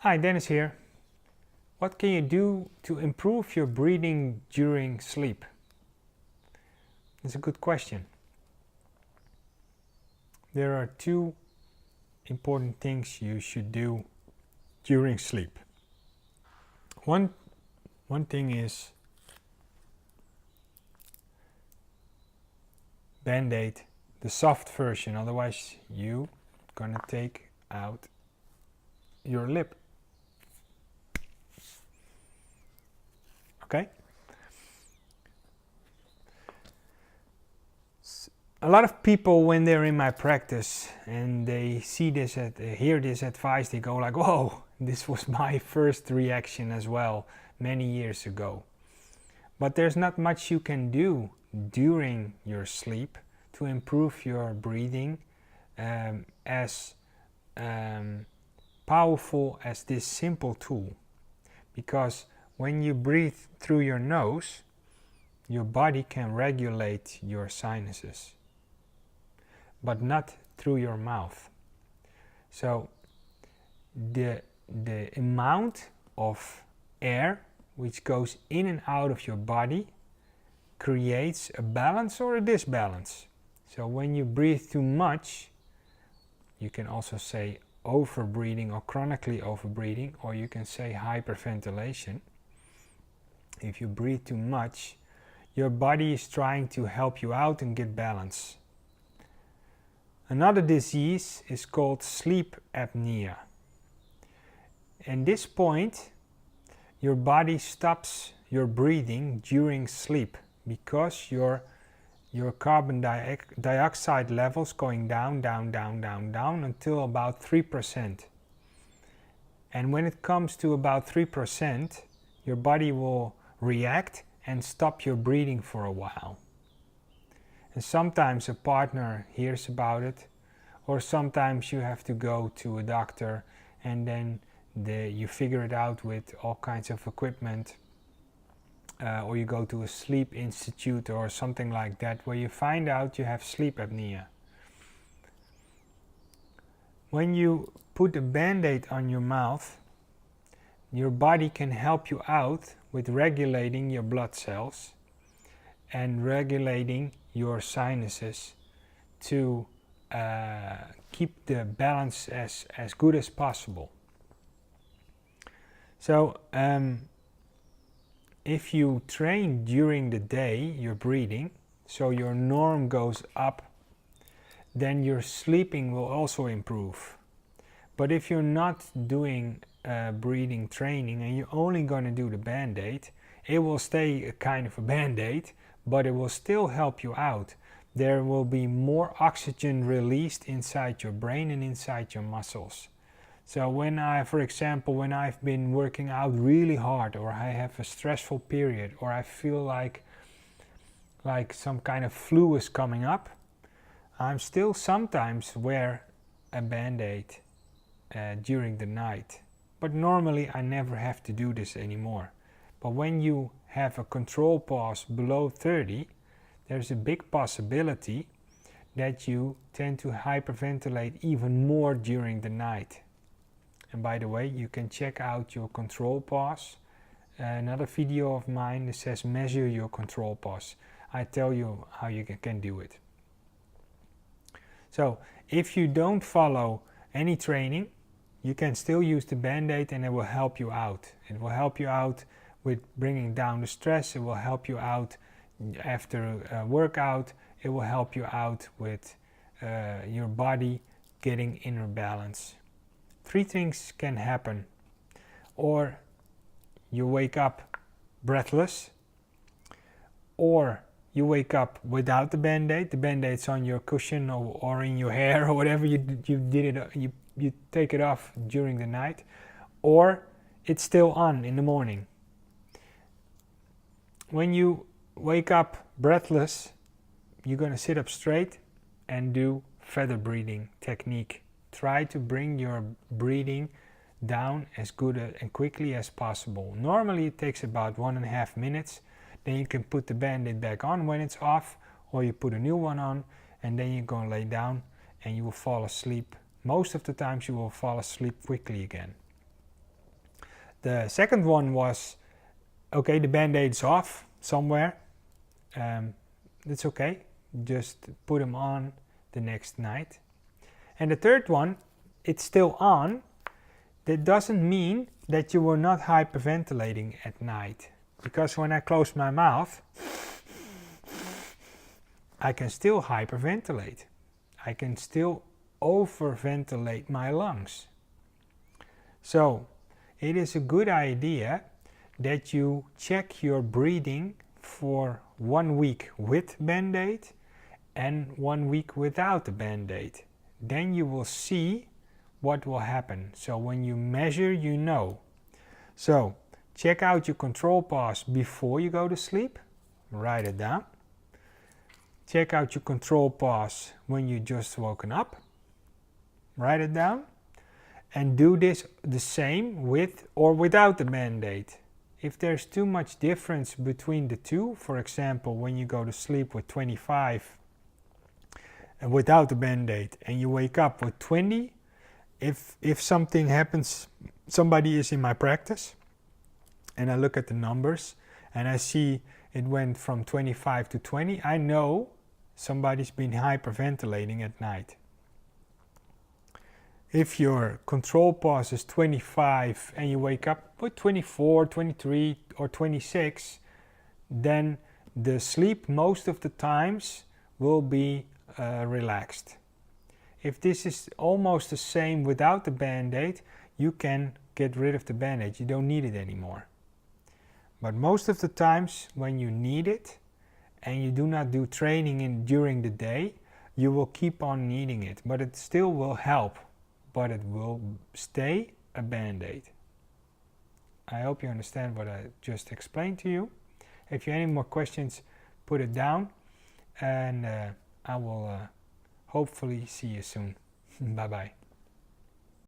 Hi, Dennis here. What can you do to improve your breathing during sleep? It's a good question. There are two important things you should do during sleep. One thing is Band-Aid, the soft version, otherwise you're gonna take out your lip. Okay? A lot of people, when they're in my practice and they see this, hear this advice, they go like, "Whoa, this was my first reaction as well many years ago." But there's not much you can do during your sleep to improve your breathing as powerful as this simple tool. Because when you breathe through your nose, your body can regulate your sinuses, but not through your mouth. So the amount of air which goes in and out of your body creates a balance or a disbalance. So when you breathe too much, you can also say overbreathing or chronically overbreathing, or you can say hyperventilation. If you breathe too much, your body is trying to help you out and get balance. Another disease is called sleep apnea. At this point, your body stops your breathing during sleep because your carbon dioxide levels going down until about 3%. And when it comes to about 3%, your body will react and stop your breathing for a while. And sometimes a partner hears about it, or sometimes you have to go to a doctor and then you figure it out with all kinds of equipment, or you go to a sleep institute or something like that where you find out you have sleep apnea. When you put a Band-Aid on your mouth, your body can help you out with regulating your blood cells and regulating your sinuses to keep the balance as good as possible. So if you train during the day your breathing, so your norm goes up, then your sleeping will also improve. But if you're not doing breathing training and you're only going to do the Band-Aid, it will stay a kind of a Band-Aid, but it will still help you out. There will be more oxygen released inside your brain and inside your muscles. So for example, when I've been working out really hard, or I have a stressful period, or I feel like some kind of flu is coming up, I'm still sometimes wear a Band-Aid during the night. But normally I never have to do this anymore. But when you have a control pulse below 30, there's a big possibility that you tend to hyperventilate even more during the night. And by the way, you can check out your control pulse. Another video of mine that says measure your control pulse. I tell you how you can do it. So if you don't follow any training, you can still use the Band-Aid and it will help you out. It will help you out with bringing down the stress. It will help you out after a workout. It will help you out with your body getting inner balance. 3 things can happen. Or you wake up breathless, or you wake up without the Band-Aid. The Band-Aid's on your cushion or in your hair or whatever you did it. You take it off during the night, or it's still on in the morning. When you wake up breathless, you're going to sit up straight and do feather breathing technique. Try to bring your breathing down as good and quickly as possible. Normally it takes about 1.5 minutes. Then you can put the Band-Aid back on when it's off, or you put a new one on, and then you're going to lay down and you will fall asleep. Most of the times you will fall asleep quickly again. The second one was, okay, the band-aid's off somewhere. It's okay, just put them on the next night. And the third one, it's still on. That doesn't mean that you were not hyperventilating at night, because when I close my mouth, I can still hyperventilate. I can still overventilate my lungs. So it is a good idea that you check your breathing for 1 week with Band-Aid and 1 week without the Band-Aid. Then you will see what will happen. So when you measure, you know. So check out your control pause before you go to sleep. Write it down. Check out your control pause when you just woken up. Write it down. And do this the same with or without the Band-Aid. If there's too much difference between the two, for example, when you go to sleep with 25 and without the Band-Aid and you wake up with 20, if something happens, somebody is in my practice and I look at the numbers and I see it went from 25 to 20, I know somebody's been hyperventilating at night. If your control pause is 25 and you wake up with 24, 23 or 26, then the sleep most of the times will be relaxed. If this is almost the same without the Band-Aid, you can get rid of the Band-Aid. You don't need it anymore. But most of the times when you need it and you do not do training during the day, you will keep on needing it, but it still will help. But it will stay a Band-Aid. I hope you understand what I just explained to you. If you have any more questions, put it down and I will hopefully see you soon. Bye bye.